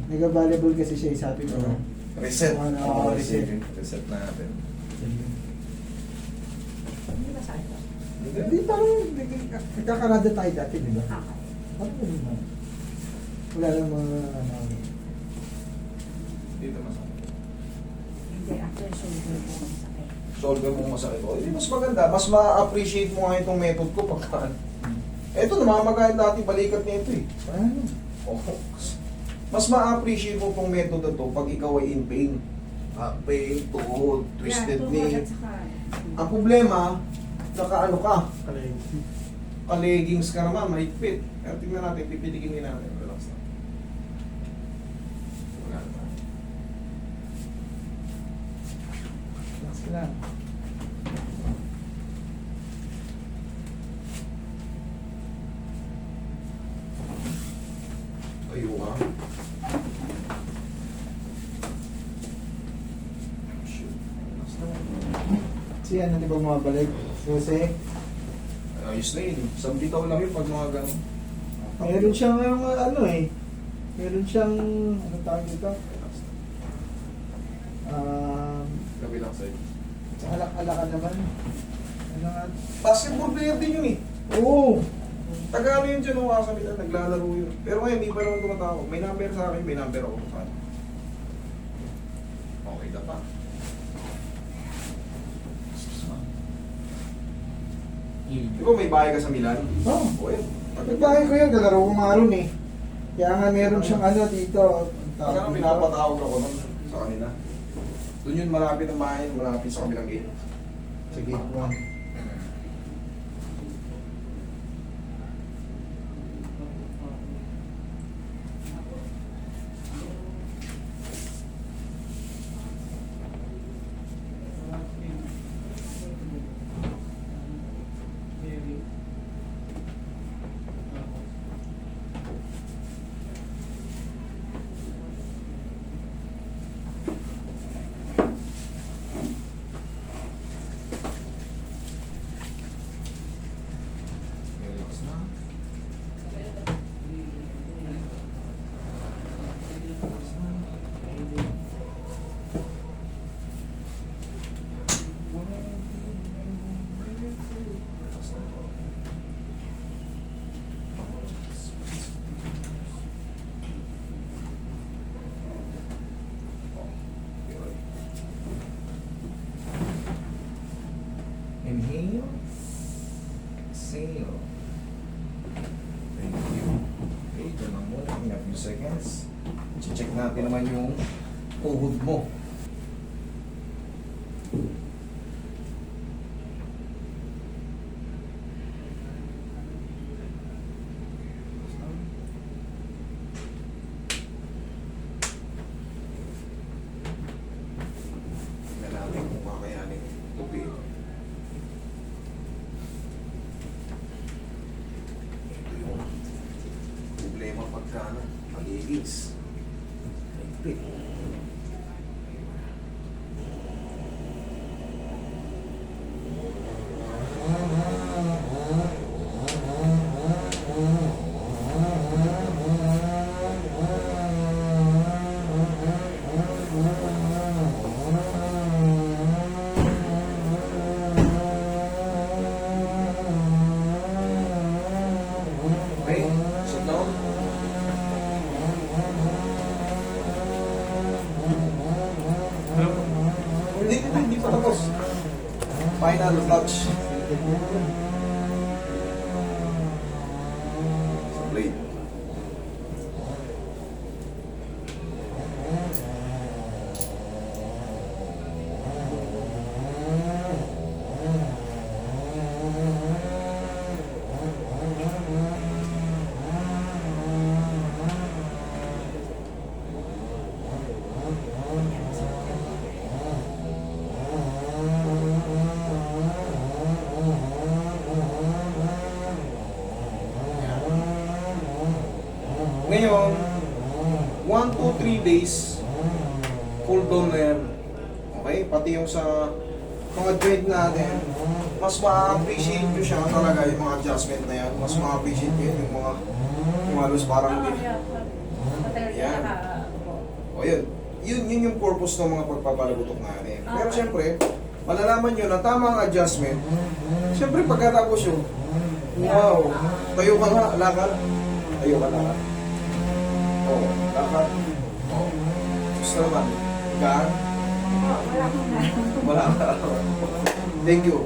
Nag-available kasi siya, sabi ko. Reset. Reset. Reset natin. Hindi ba sakit? Hindi, parang nagkakarada tayo dati, di ba? Okay. Parang ganun ba? Wala lang mga Dito masakit. Hindi, after shoulder ko ang sakit. Shoulder mo masakit. O, hindi mas maganda. Mas ma-appreciate mo nga itong method ko pagka... Ito, namamagayan dati balikat nito eh. Ano? Oh, mas ma-appreciate mo itong method na to pag ikaw ay in pain. Pain, tuhod, twisted knee. At saka, Ang problema, nakaano ka, Kalay. ka-leggings ka naman, mahigpit. Pero tingnan natin, pipitikin din natin. Relax na. Wala na. Relax lang. Tayo ka. Shoot. Relax na. Si ano, di ba mabalik? Susi? Ayos na yun. Isang bitaw lang yun pag mga ganun. Meron siyang ano eh. Meron siyang, ano tawag dito? Relax na. Kabilang side. Sa alak-alakan naman. Ano nga? Basketball player din yun eh. Oo! Tagalog yun dyan nung kasabitan, naglalaro yun. Pero ngayon, hindi pa naman tumatawag. May number sa akin, may number ako sa akin. Okay na pa. Di ba may bahay ka sa Milan? Oo. O yun. Nagbahay ko yun, kalaro ko nga ron eh. Kaya nga meron siyang ano dito. Pagka pinapatawag ako nun sa kanila. Doon yun malapit ang bahay, malapit sa kabilang gate. Sige, one. Relax na. Inhale. Exhale. Thank you. Okay, dyan lang muna. In a few seconds. Check natin naman yung tuhod mo. Tingnan natin kung kakayanin tupi. Ito yung problema pagka pag-iigis. Higpit. Okay, sit down. Hindi pa tapos. Final touch. Sa blade. Ngayon, 1 to 3 days, cool down na yan. Okay? Pati yung sa mga joint natin, mas ma-appreciate nyo siya talaga yung mga adjustment na yan. Mas ma-appreciate nyo yung mga halos parang hindi. Matagal Yan. ka Ayun. Yun yung purpose ng mga pagpapalagutok natin. Pero Okay. siyempre, malalaman nyo na tamang adjustment. Siyempre, pagkatapos yung, wow, tayo ka nga, lakad. Tayo ka, lakad. Oo, lakad. Oo. Gusto naman, gaan. Wala akong na. Wala ka. Thank you.